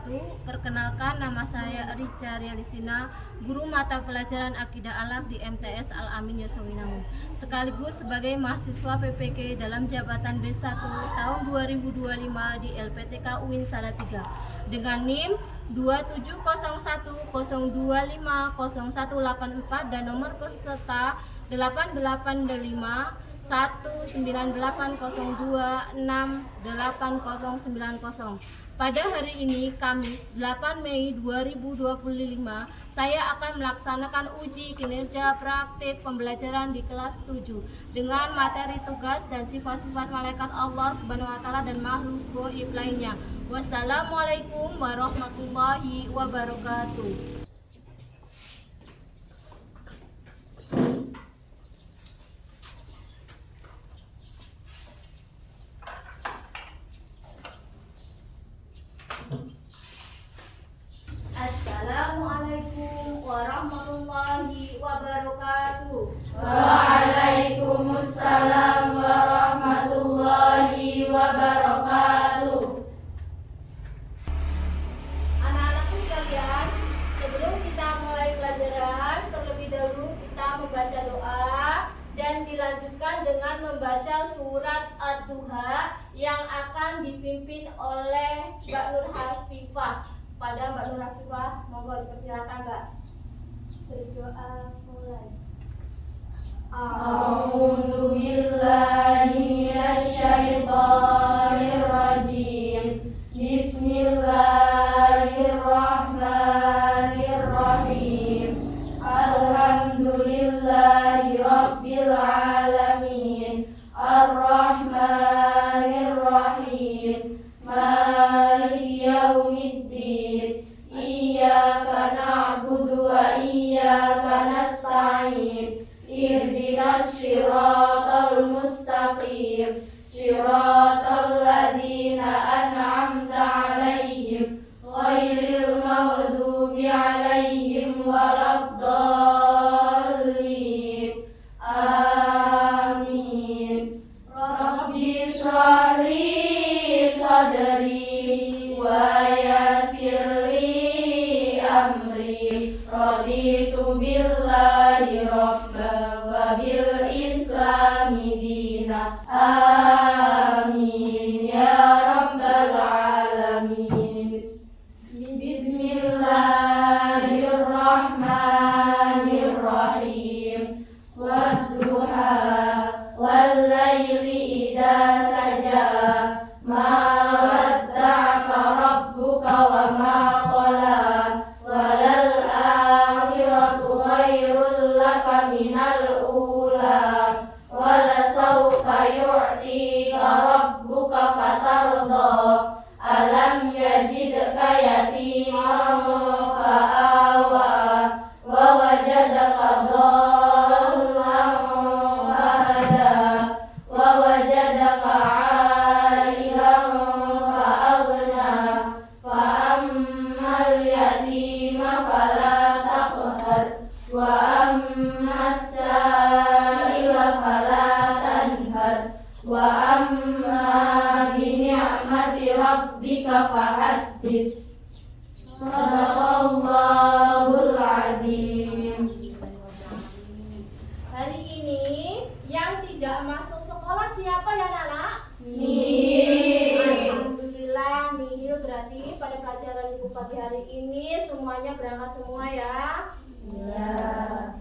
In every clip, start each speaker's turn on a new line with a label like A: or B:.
A: wabarakatuh. Perkenalkan, nama saya Rica Rialistina, guru mata pelajaran Akidah Alaf di MTS Al-Amin Yosowinangun, sekaligus sebagai mahasiswa PPK dalam jabatan B1 tahun 2025 di LPTK UIN Salatiga dengan NIM 27010250184 dan nomor peserta 88802689090. Pada hari ini, Kamis 8 Mei 2025, saya akan melaksanakan uji kinerja praktik pembelajaran di kelas 7 dengan materi tugas dan sifat-sifat malaikat Allah Subhanahu wa taala dan makhluk gaib lainnya. Wassalamualaikum warahmatullahi wabarakatuh. Assalamualaikum warahmatullahi wabarakatuh.
B: Waalaikumsalam warahmatullahi wabarakatuh.
A: Anak-anakku sekalian, sebelum kita mulai pelajaran, terlebih dahulu kita membaca doa dan dilanjutkan dengan membaca surat Ad-Duha yang akan dipimpin oleh Mbak Nur Hafifah. Pada Mbak Nur Hafifah, monggo dipersilakan Mbak. Berdoa mulai.
B: A'udzu billahi minasyaitonir rajim. Bismillahirrahmanirrahim. Alhamdulillahi rabbil alamin. Ar-Rahmanir-Rahim. Maliki yaumiddin. Iyyaka na'budu wa iyyaka nasta'in. Ihdinas siratal mustaqim. Siratal ladzina an'amta 'alaihim ghairil maghdubi 'alaihim waladdallin. Amin. Rabbi shrah li sadri wa yassir li amri. Raditu billahi rabba wa bil islami dina. Amin ya rabbal alamin. Bismillahirrahmanirrahim. Wadduha wal laili idza saja. Ma wadda'aka rabbuka wa ma qala. Walal akhiratu khairul laka minal ula. Walasawfa yu'tika rabbuka fatarda. Alam yajidka yatiman fa'awa. Wa wajadaka dhallan fahada. Wa wajadaka 'ailan fa'aghna. Fa ammal yatima fala taqhar. Wa ammas sa'ila fala tanhar. Wa amma bi ni'mati rabbika fahaddits. Shadaqallahul azim.
A: Hari ini yang tidak masuk sekolah siapa ya Nana?
B: Nihil.
A: Alhamdulillah, nihil berarti pada pelajaran ibu pagi hari ini semuanya berangkat semua ya.
B: Ya.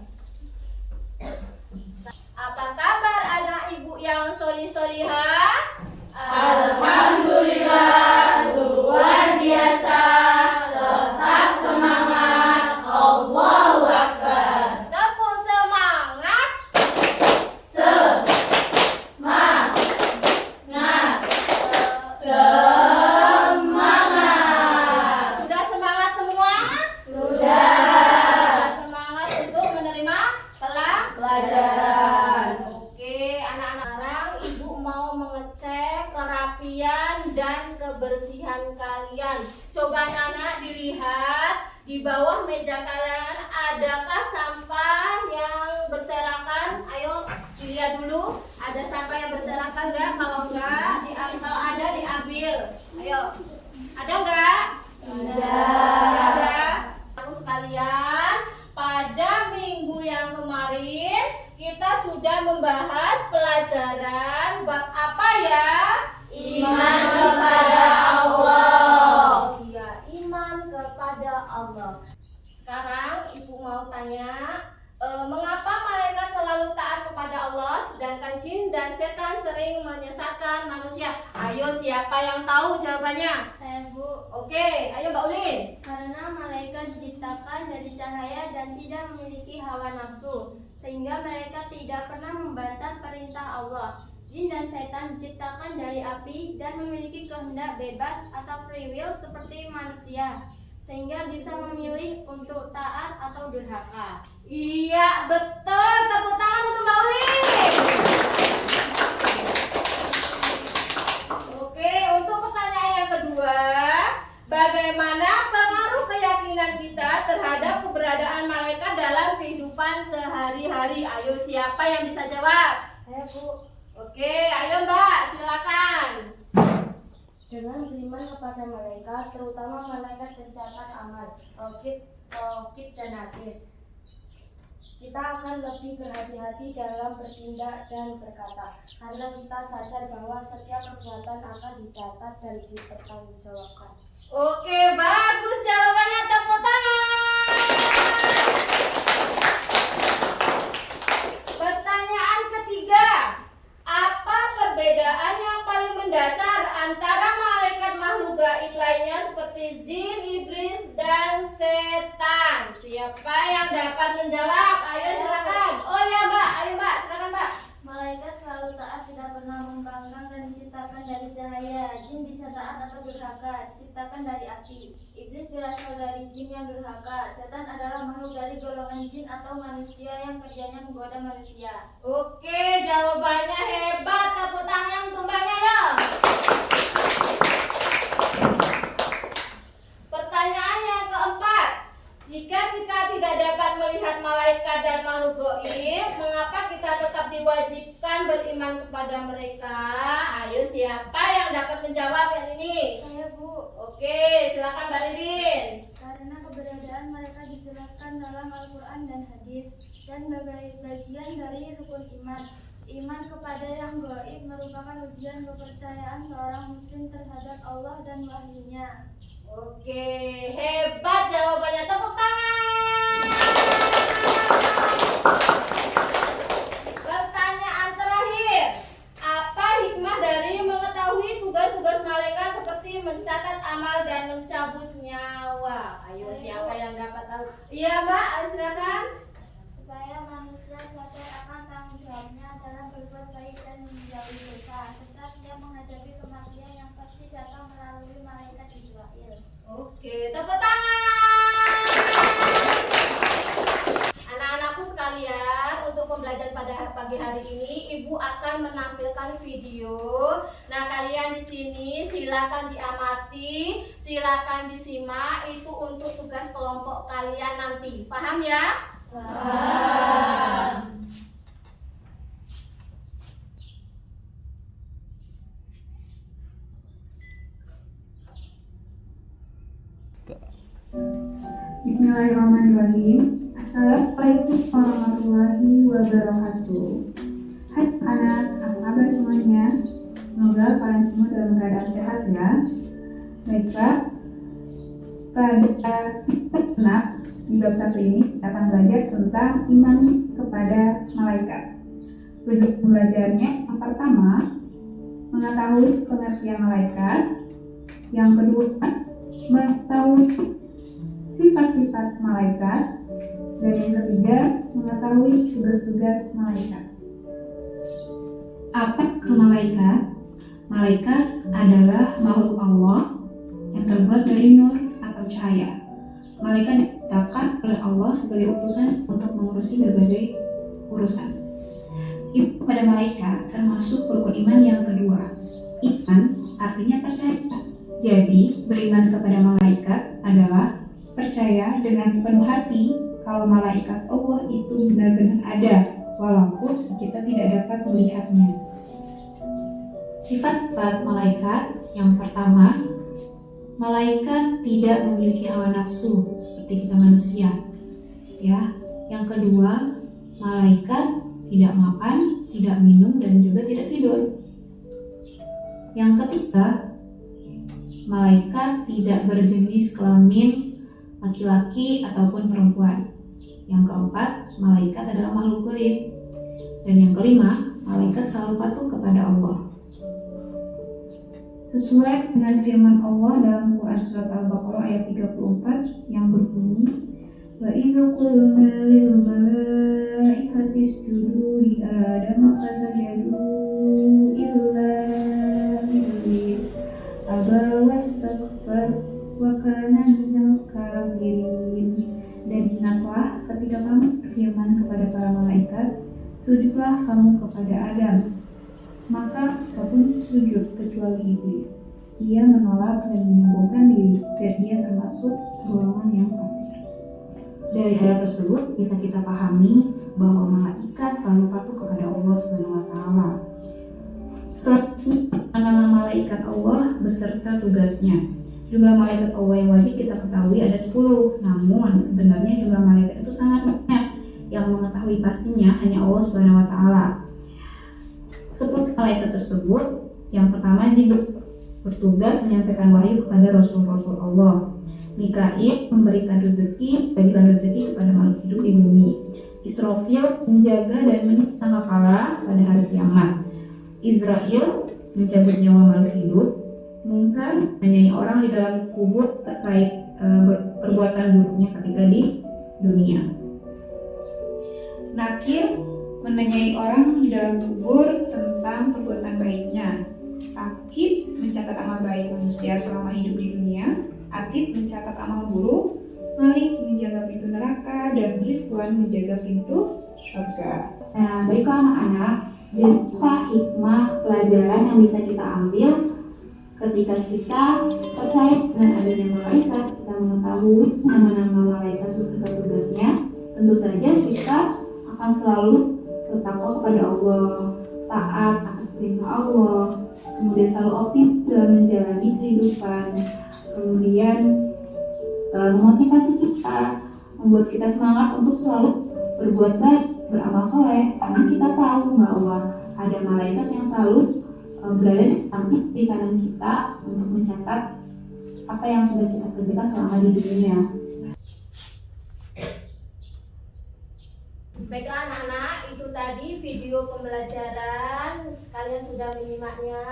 A: Apa kabar anak ibu yang solih-solihah?
B: Alhamdulillah, luar biasa. Tetap semangat. Allahu Akbar.
A: Tepuk semangat.
B: Semangat. Semangat.
A: Sudah semangat semua?
B: Sudah.
A: Sudah semangat untuk menerima
B: Pelajaran.
A: Oke, anak-anak, sekarang ibu mau mengecek kerapian dan kebersihan kalian. Coba Nana dilihat di bawah meja kalian, adakah sampah yang berserakan? Ayo dilihat dulu, ada sampah yang berserakan nggak? Kalau enggak, kalau ada diambil. Ayo, ada nggak? Tidak. Aku sekalian, pada minggu yang kemarin kita sudah membahas pelajaran bab apa ya?
B: Iman kepada Allah.
A: Iya, iman kepada Allah. Sekarang ibu mau tanya, mengapa malaikat selalu taat kepada Allah sedangkan jin dan setan sering menyesatkan manusia? Ayo, siapa yang tahu jawabannya?
B: Saya, Bu.
A: Oke, ayo Mbak Ulin.
B: Karena malaikat diciptakan dari cahaya dan tidak memiliki hawa nafsu, sehingga mereka tidak pernah membantah perintah Allah. Jin dan setan diciptakan dari api dan memiliki kehendak bebas atau free will seperti manusia, sehingga bisa memilih untuk taat atau durhaka.
A: Iya, betul. Tepuk tangan untuk Mbak Ulin. Oke, untuk pertanyaan yang kedua, bagaimana pengaruh keyakinan kita terhadap keberadaan malaikat dalam kehidupan sehari-hari? Ayo, siapa yang bisa jawab?
B: Saya, Bu.
A: Oke, ayo Mbak, silakan.
B: Dengan beriman kepada malaikat, terutama malaikat pencatat amal, raqib dan atid, kita akan lebih berhati-hati dalam bertindak dan berkata, karena kita sadar bahwa setiap perbuatan akan dicatat dan dipertanggungjawabkan.
A: Oke, bagus jawabannya, tepuk tangan. Pertanyaan ketiga, apa perbedaan yang paling mendasar antara malaikat makhluk gaib lainnya seperti jin, iblis, dan setan? Siapa yang dapat menjawab? Ayo silakan. Oh ya Mbak, ayo Mbak, silakan Mbak.
B: Malaikat selalu taat, tidak pernah membangkang dan diciptakan dari cahaya. Jin bisa taat atau durhaka, diciptakan dari api. Iblis berasal dari jin yang durhaka. Setan adalah makhluk dari golongan jin atau manusia yang kerjanya menggoda manusia.
A: Oke, jawabannya hebat. Tepuk tangan untuk Mbaknya ya. Pertanyaan yang keempat, jika kita tidak dapat melihat malaikat dan makhluk gaib, mengapa kita tetap diwajibkan beriman kepada mereka? Ayo, siapa yang dapat menjawab yang ini?
B: Saya, Bu.
A: Oke, silakan Mbak Ririn.
B: Karena keberadaan mereka dijelaskan dalam Al-Quran dan hadis, dan bagian dari rukun iman. Iman kepada yang gaib merupakan ujian kepercayaan seorang muslim terhadap Allah dan wahyunya.
A: Oke, hebat jawabannya. Tepuk tangan. Pertanyaan terakhir, apa hikmah dari mengetahui tugas-tugas malaikat seperti mencatat amal dan mencabut nyawa? Ayo, siapa yang dapat tahu? Iya Mbak, silakan.
B: Supaya manusia sadar akan tanggung jawabnya dalam berbuat baik dan menjauhi dosa, serta siap menghadapi kematian yang pasti datang melalui malaikat Israel.
A: Oke, tepuk tangan. Anak-anakku sekalian, untuk pembelajaran pada pagi hari ini, Ibu akan menampilkan video. Nah, kalian di sini silakan diamati, silakan disimak. Itu untuk tugas kelompok kalian nanti. Paham ya?
B: Paham.
C: Bismillahirrahmanirrahim. Assalamualaikum warahmatullahi wabarakatuh. Hai anak, apa kabar semuanya? Semoga kalian semua dalam keadaan sehat ya. Baiklah, pada sifat genap di bab 1 ini kita akan belajar tentang iman kepada malaikat. Tujuan pembelajarannya yang pertama, mengetahui pengertian malaikat. Yang kedua, mengetahui sifat-sifat malaikat. Dan yang ketiga, mengetahui tugas-tugas malaikat.
D: Apa itu malaikat? Malaikat adalah makhluk Allah yang terbuat dari nur atau cahaya. Malaikat diciptakan oleh Allah sebagai utusan untuk mengurusi berbagai urusan. Iman pada malaikat termasuk rukun iman yang kedua. Iman artinya percaya. Jadi, beriman kepada malaikat adalah percaya dengan sepenuh hati kalau malaikat Allah itu benar-benar ada, walaupun kita tidak dapat melihatnya. Sifat malaikat yang pertama, malaikat tidak memiliki hawa nafsu seperti kita manusia. Ya. Yang kedua, malaikat tidak makan, tidak minum, dan juga tidak tidur. Yang ketiga, malaikat tidak berjenis kelamin laki-laki ataupun perempuan. Yang keempat, malaikat adalah makhluk gaib. Dan yang kelima, malaikat selalu patuh kepada Allah.
C: Sesuai dengan firman Allah dalam Quran Surat Al-Baqarah ayat 34 yang berbunyi, Wa idza qulna lil malaikati isjudu li Adama fasajadu illa iblis aba wastakbar wa kana minal kafirin. Dan ingatlah ketika kami berfirman kepada para malaikat, sujudlah kamu kepada Adam. Maka mereka pun sujud kecuali iblis. Ia menolak dan menyombongkan diri, dan ia termasuk golongan yang kafir.
D: Dari ayat tersebut bisa kita pahami bahwa malaikat selalu patuh kepada Allah SWT. Selanjutnya, nama malaikat Allah beserta tugasnya. Jumlah malaikat Allah yang wajib kita ketahui ada 10. Namun sebenarnya jumlah malaikat itu sangat banyak. Yang mengetahui pastinya hanya Allah SWT. 10 malaikat tersebut, yang pertama Jibril, bertugas menyampaikan wahyu kepada Rasul-Rasul Allah. Mikail memberikan rezeki, bagikan rezeki kepada makhluk hidup di bumi. Israfil menjaga dan menimpa kepala pada hari kiamat. Israel mencabut nyawa makhluk hidup. Munkar menanyai orang di dalam kubur terkait perbuatan buruknya ketika di dunia. Nakir menanyai orang di dalam kubur tentang perbuatan baiknya. Rakib mencatat amal baik manusia selama hidup di dunia. Atid mencatat amal buruk. Malik menjaga pintu neraka, dan Ridwan menjaga pintu surga. Nah, baiklah anak-anak, dan apa hikmah pelajaran yang bisa kita ambil ketika kita percaya dengan adanya malaikat, kita mengetahui nama-nama malaikat sesuai tugasnya. Tentu saja kita akan selalu bertakwa kepada Allah, taat atas perintah Allah, kemudian selalu optimis dalam menjalani kehidupan, kemudian memotivasi kita, membuat kita semangat untuk selalu berbuat baik, beramal soleh, karena kita tahu bahwa ada malaikat yang selalu berada di samping di kanan kita untuk mencatat apa yang sudah kita kerjakan selama di dunia.
A: Baiklah anak-anak, itu tadi video pembelajaran, kalian sudah menyimaknya.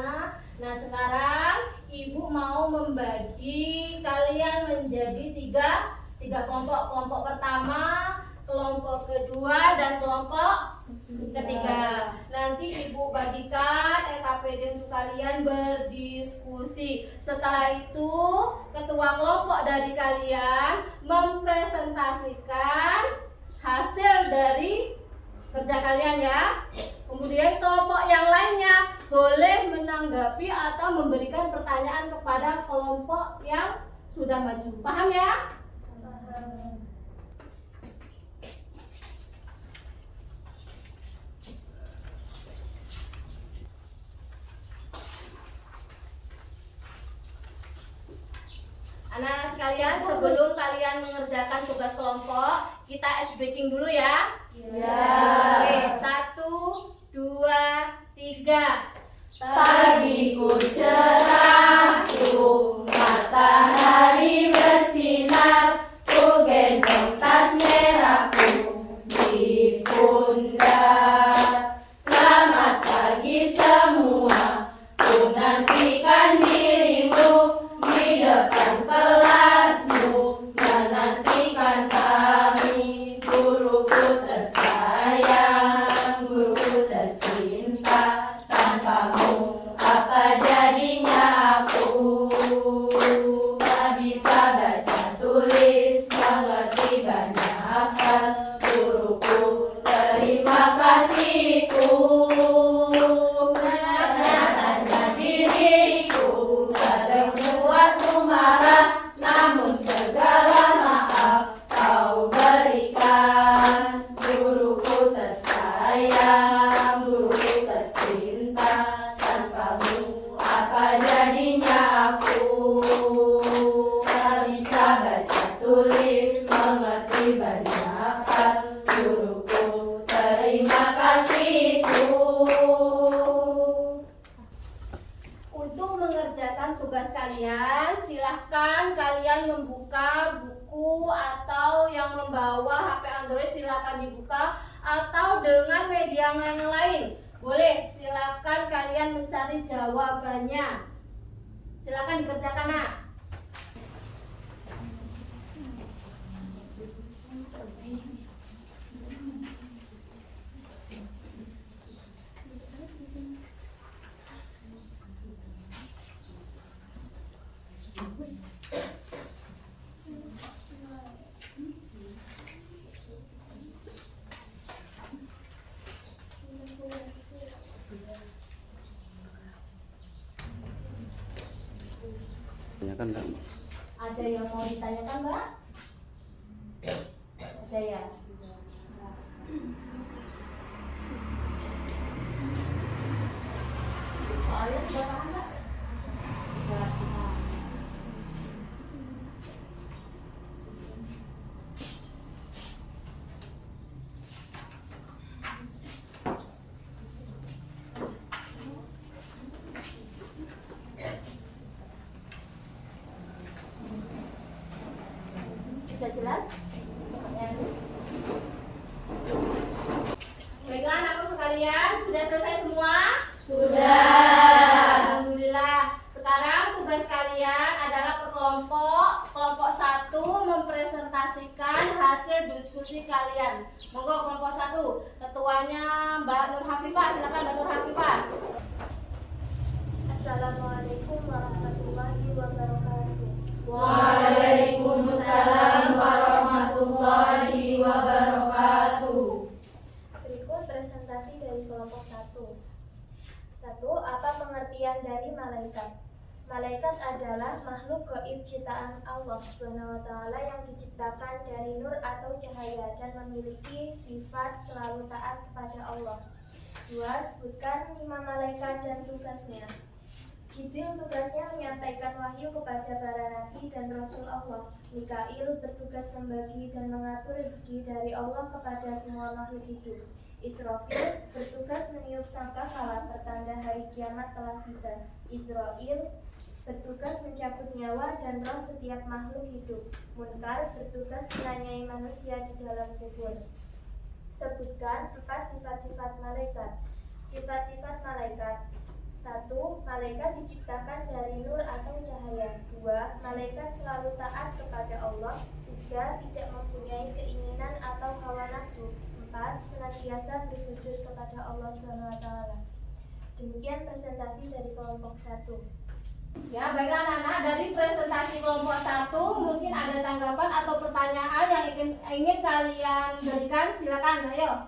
A: Nah sekarang ibu mau membagi kalian menjadi tiga kelompok. Kelompok pertama, kelompok kedua, dan kelompok ketiga. Nanti ibu bagikan LKPD untuk kalian berdiskusi. Setelah itu ketua kelompok dari kalian mempresentasikan hasil dari kerja kalian ya. Kemudian kelompok yang lainnya boleh menanggapi atau memberikan pertanyaan kepada kelompok yang sudah maju. Paham ya? Paham. Anak-anak sekalian, sebelum kalian mengerjakan tugas kelompok, kita ice breaking dulu ya. Oke, 1, 2, 3. Pagiku cerahku, matahari bersinar, ku gendong tas merahku di pundak. Selamat pagi semua, ku nantikan dirimu di depan kelasmu, menantikan kami. Guruku tersayang, guruku tercinta, tanpamu apa jadinya aku? Tak bisa baca tulis, mengerti banyak hal. Guruku, terima kasihku. Ternyata diriku sering membuatmu marah, namun segala maaf kau berikan. Guruku tersayang, guruku tercinta, tanpamu apa jadinya aku? membuka buku atau yang membawa HP Android silakan dibuka, atau dengan media yang lain. Boleh, silakan kalian mencari jawabannya. Silakan dikerjakan, Nak.
E: Tanyakan nggak?
A: Ada yang mau ditanyakan, Mbak? Ada ya? Soalnya seberapa Mbak? Sudah jelas? Baiklah anakku sekalian, sudah selesai semua? Sudah. Alhamdulillah. Sekarang tugas kalian adalah berkelompok. Kelompok 1 mempresentasikan hasil diskusi kalian. Monggo kelompok 1. Ketuanya Mbak Nur Hafifah. Silakan Mbak Nur Hafifah.
B: Assalamualaikum warahmatullahi wabarakatuh.
A: Waalaikumsalam warahmatullahi wabarakatuh.
B: Berikut presentasi dari kelompok 1. 1. Apa pengertian dari malaikat? Malaikat adalah makhluk gaib ciptaan Allah SWT yang diciptakan dari nur atau cahaya dan memiliki sifat selalu taat kepada Allah. 2. Sebutkan 5 malaikat dan tugasnya. Jibril tugasnya menyampaikan wahyu kepada para nabi dan rasul Allah. Mikail bertugas membagi dan mengatur rezeki dari Allah kepada semua makhluk hidup. Israfil bertugas meniup sangkakala pertanda hari kiamat telah tiba. Israil bertugas mencabut nyawa dan roh setiap makhluk hidup. Munkar bertugas menanyai manusia di dalam kubur. Sebutkan 4 sifat-sifat malaikat. Sifat-sifat malaikat. 1. Malaikat diciptakan dari nur atau cahaya. 2. Malaikat selalu taat kepada Allah. 3. Tidak mempunyai keinginan atau hawa nafsu. 4. Senantiasa bersujud kepada Allah SWT. Demikian presentasi dari kelompok 1.
A: Ya, baiklah anak-anak, dari presentasi kelompok 1 mungkin ada tanggapan atau pertanyaan yang ingin kalian berikan. Silakan, ayo.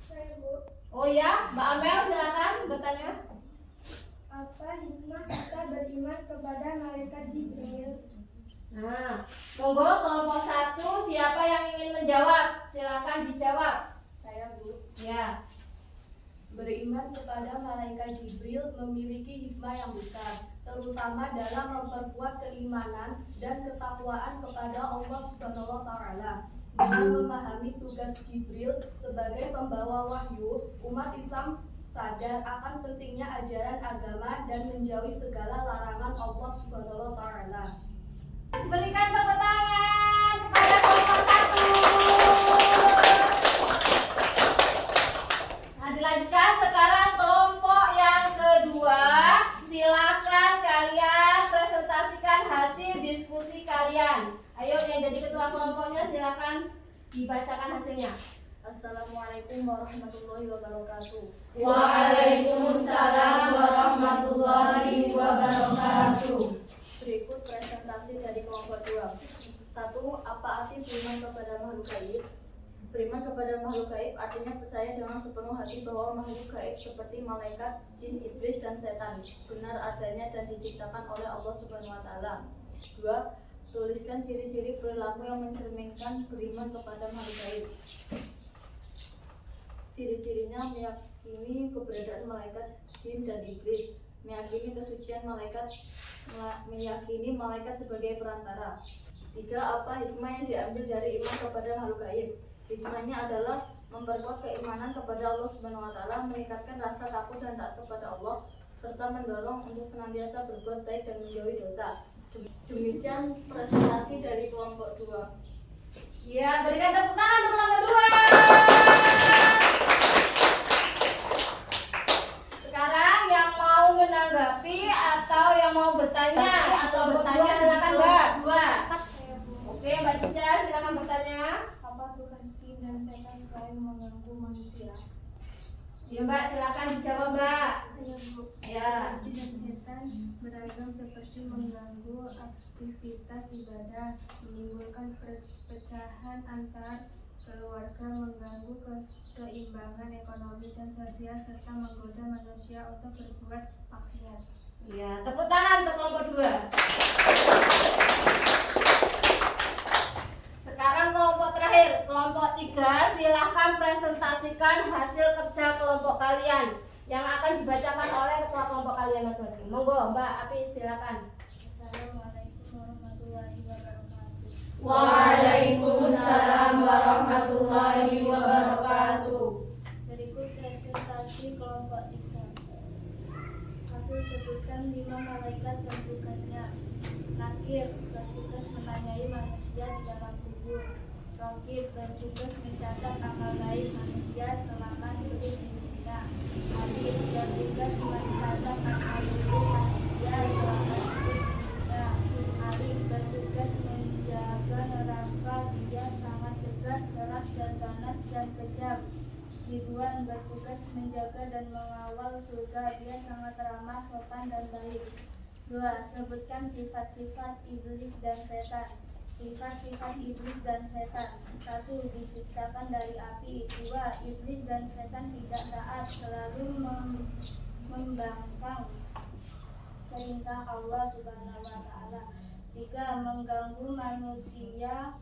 B: Saya Bu,
A: Oh ya, Mbak Amel silakan bertanya.
B: apa hikmah kita beriman kepada malaikat Jibril?
A: Nah, monggo kelompok 1 siapa yang ingin menjawab? Silakan dijawab.
B: Saya Bu,
A: Ya.
B: beriman kepada malaikat Jibril memiliki hikmah yang besar, terutama dalam memperkuat keimanan dan ketakwaan kepada Allah Subhanahu wa Ta'ala. Dengan memahami tugas Jibril sebagai pembawa wahyu, umat Islam sadar akan pentingnya ajaran agama dan menjauhi segala larangan Allah Subhanahu wa Ta'ala.
A: Berikan tepuk tangan kepada kelompok 1. Nah, dilanjutkan sekarang kelompok yang kedua. Silakan kalian presentasikan hasil diskusi kalian. Ayo yang jadi ketua kelompoknya silakan dibacakan hasilnya.
B: Assalamualaikum warahmatullahi wabarakatuh.
A: Waalaikumsalam warahmatullahi wabarakatuh.
B: Berikut presentasi dari kelompok 2. 1. Apa arti beriman kepada makhluk gaib? Beriman kepada makhluk gaib artinya percaya dengan sepenuh hati bahwa makhluk gaib seperti malaikat, jin, iblis, dan setan benar adanya dan diciptakan oleh Allah Subhanahu wa Ta'ala. 2. Tuliskan ciri-ciri perilaku yang mencerminkan beriman kepada makhluk gaib. Ciri-cirinya meyakini keberadaan malaikat, jin, dan iblis, meyakini kesucian malaikat, meyakini malaikat sebagai perantara. 3. Apa hikmah yang diambil dari iman kepada makhluk gaib? Hikmahnya adalah memperkuat keimanan kepada Allah Subhanahu wa Ta'ala, meningkatkan rasa takut dan taat kepada Allah, serta mendorong untuk senantiasa berbuat baik dan menjauhi dosa. Demikian presentasi dari kelompok 2.
A: Ya, berikan tepuk tangan untuk kelompok 2. Sekarang yang mau menanggapi atau yang mau bertanya silakan Mbak. Oke, Mbak Cica silakan bertanya.
B: Apa tugas jin dan setan selain mengganggu manusia?
A: Ya Mbak, silakan dijawab Mbak.
B: Ya Bu,
A: Ya.
B: jin dan setan beragam seperti mengganggu aktivitas ibadah, menimbulkan perpecahan antar keluarga, mengganggu keseimbangan ekonomi dan sosial, serta menggoda manusia untuk berbuat maksiat.
A: Ya, tepuk tangan untuk kelompok 2. Sekarang kelompok terakhir, kelompok 3, silahkan presentasikan hasil kerja kelompok kalian yang akan dibacakan oleh ketua kelompok kalian masing-masing. Monggo Mbak Api silakan.
B: Assalamualaikum warahmatullahi wabarakatuh.
A: Waalaikumsalam warahmatullahi wabarakatuh.
B: Berikut presentasi kelompok 3. 1. Sebutkan 5 malaikat dan tugasnya. Nakir bertugas menanyai manusia di dalam kubur. Raqib bertugas mencatat amal baik manusia selama hidup di dunia. Atid bertugas mencatat amal buruk manusia selama hidup di dunia. Alim bertugas menjaga neraka, dia sangat tegas, keras dan ganas dan kejam. Ridwan bertugas menjaga dan mengawal surga, dia sangat ramah, sopan dan baik. 2. Sebutkan sifat-sifat iblis dan setan. Sifat-sifat iblis dan setan. 1. Diciptakan dari api. 2. Iblis dan setan tidak taat, selalu membangkang perintah Allah Subhanahu wa Ta'ala. 3. Mengganggu manusia,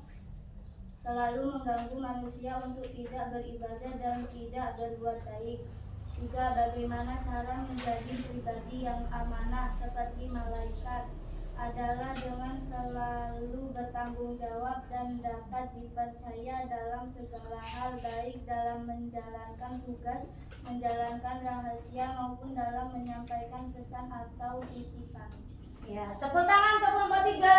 B: selalu mengganggu manusia untuk tidak beribadah dan tidak berbuat baik. 3. Bagaimana cara menjadi pribadi yang amanah seperti malaikat adalah dengan selalu bertanggung jawab dan dapat dipercaya dalam segala hal, baik dalam menjalankan tugas, menjalankan rahasia maupun dalam menyampaikan pesan atau titipan.
A: Ya, tepuk tangan untuk kelompok 3.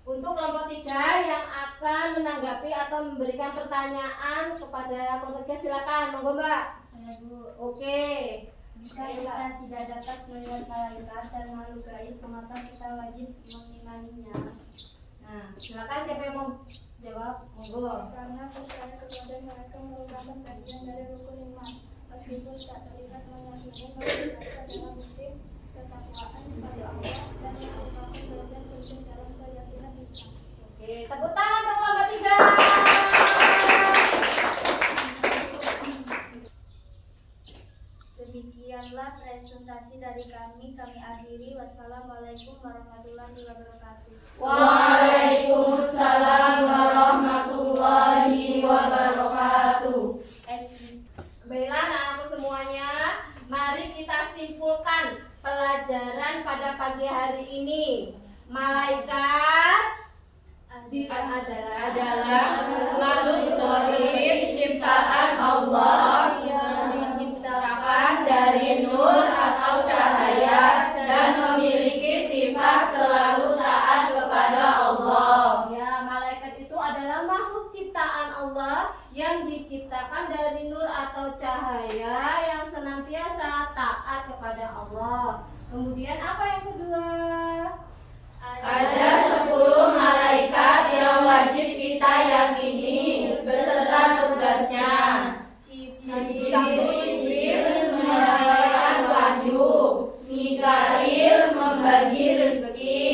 A: Untuk kelompok 3 yang akan menanggapi atau memberikan pertanyaan kepada kelompok 3 silakan, monggo Mbak.
B: Saya Bu.
A: Oke.
B: Jika kita tidak dapat melihat malaikat dan makhluk gaib, maka kita wajib mengimaninya.
A: Nah, silakan siapa yang mau jawab, monggo.
B: Karena percaya kepada mereka merupakan bagian dari rukun iman. Meskipun tak terlihat menyakitkan, mereka dalam bukti ketakwaan kepada Allah dan merupakan bagian penting dalam keyakinan Islam.
A: Oke, tepuk tangan untuk kelompok 3.
B: Demikianlah presentasi dari kami akhiri. Wassalamualaikum warahmatullahi wabarakatuh.
A: Waalaikumsalam warahmatullahi wabarakatuh. Baiklah anak-anakku semuanya, mari kita simpulkan pelajaran pada pagi hari ini. Malaikat adalah makhluk gaib ciptaan Allah yang diciptakan dari nur atau cahaya dan memiliki sifat selalu taat kepada Allah. Ya, malaikat itu adalah makhluk ciptaan Allah yang diciptakan dari nur atau cahaya yang senantiasa taat kepada Allah. Kemudian apa yang kedua? Ada 10 malaikat yang wajib kita yakini beserta tugasnya. Jibril menyampaikan wahyu, Mikail membagi rezeki,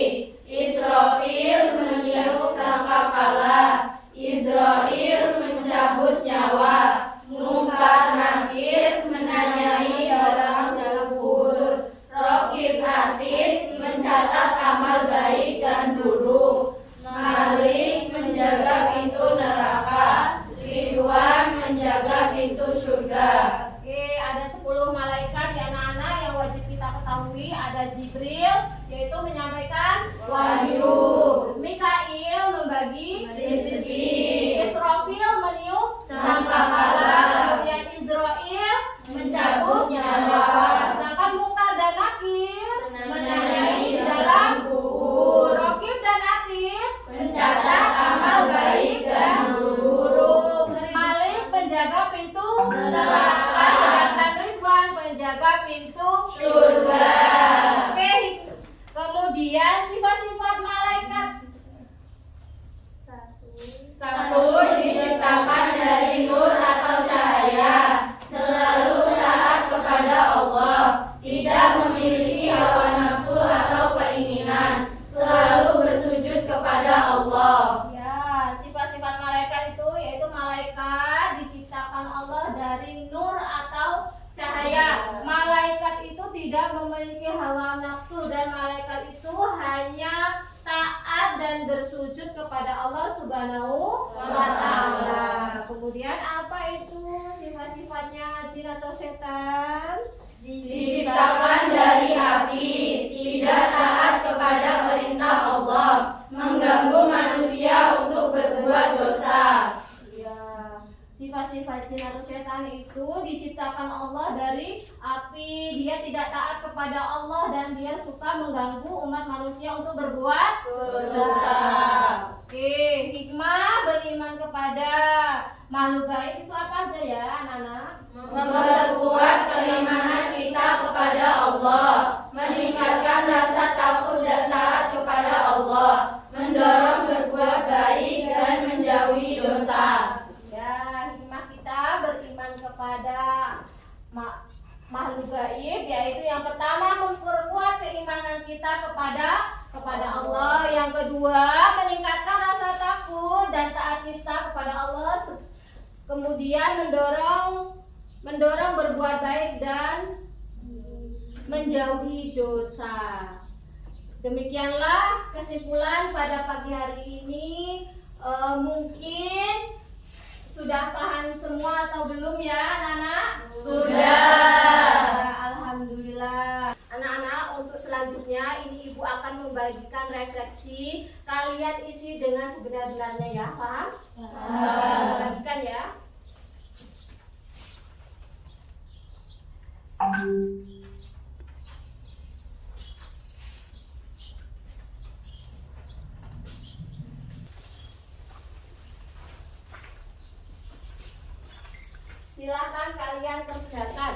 A: Israfil meniup sangkakala, Israil mencabut nyawa, Munkar Nakir menanyai dalam kubur, Raqib Atid mencatat amal baik dan buruk, Malik menjaga pintu neraka, Ridwan menjaga pintu surga. Oke, tidak memiliki hawa nafsu dan malaikat itu hanya taat dan bersujud kepada Allah Subhanahu wa Ta'ala. Kemudian apa itu sifat-sifatnya jin atau setan?
B: Diciptakan dari api, tidak taat kepada perintah Allah, mengganggu manusia untuk berbuat dosa.
A: Ya, sifat-sifat jin atau setan itu diciptakan Allah dari api. Dia tidak taat kepada Allah dan dia suka mengganggu umat manusia untuk berbuat
B: Dosa.
A: Oke, hikmah beriman kepada makhluk gaib itu apa aja ya, anak-anak?
B: Memperkuat keimanan kita kepada Allah, meningkatkan rasa takut dan taat kepada Allah, mendorong berbuat baik dan menjauhi dosa.
A: Ya, hikmah kita beriman kepada makhluk gaib yaitu yang pertama memperkuat keimanan kita kepada Allah, yang kedua meningkatkan rasa takut dan taat kita kepada Allah, kemudian mendorong berbuat baik dan menjauhi dosa. Demikianlah kesimpulan pada pagi hari ini. Mungkin sudah paham semua atau belum ya, anak-anak?
B: Sudah.
A: Alhamdulillah. Anak-anak, untuk selanjutnya ini ibu akan membagikan refleksi. Kalian isi dengan sebenar-benarnya ya, paham? Bagikan ya. Silakan kalian kerjakan.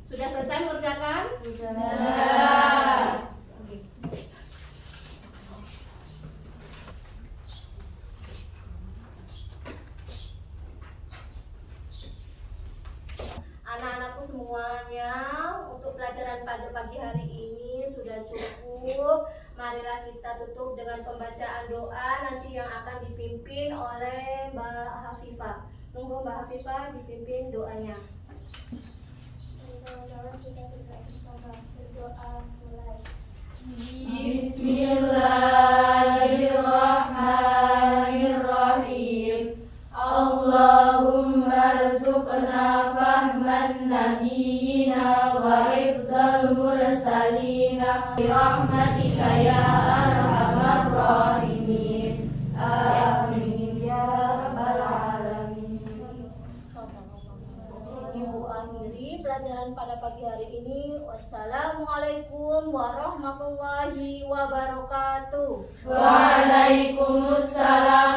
A: Sudah selesai mengerjakan?
B: Sudah.
A: Anak-anakku semuanya, untuk pelajaran pada pagi hari ini sudah cukup. Marilah kita tutup dengan pembacaan doa nanti yang akan dipimpin oleh Mbak Hafifah. Tunggu Mbak Hafifah dipimpin doanya. Berdoa mulai.
B: Bismillahirrahmanirrahim. Allahumma rzuqna fahman nabiyina wa hifzal mursalina bi rahmatika ya arhamar rahimin. Amin ya rabbal alamin.
A: Ibu akhiri pelajaran pada pagi hari ini. Wassalamualaikum warahmatullahi wabarakatuh.
B: Waalaikumsalam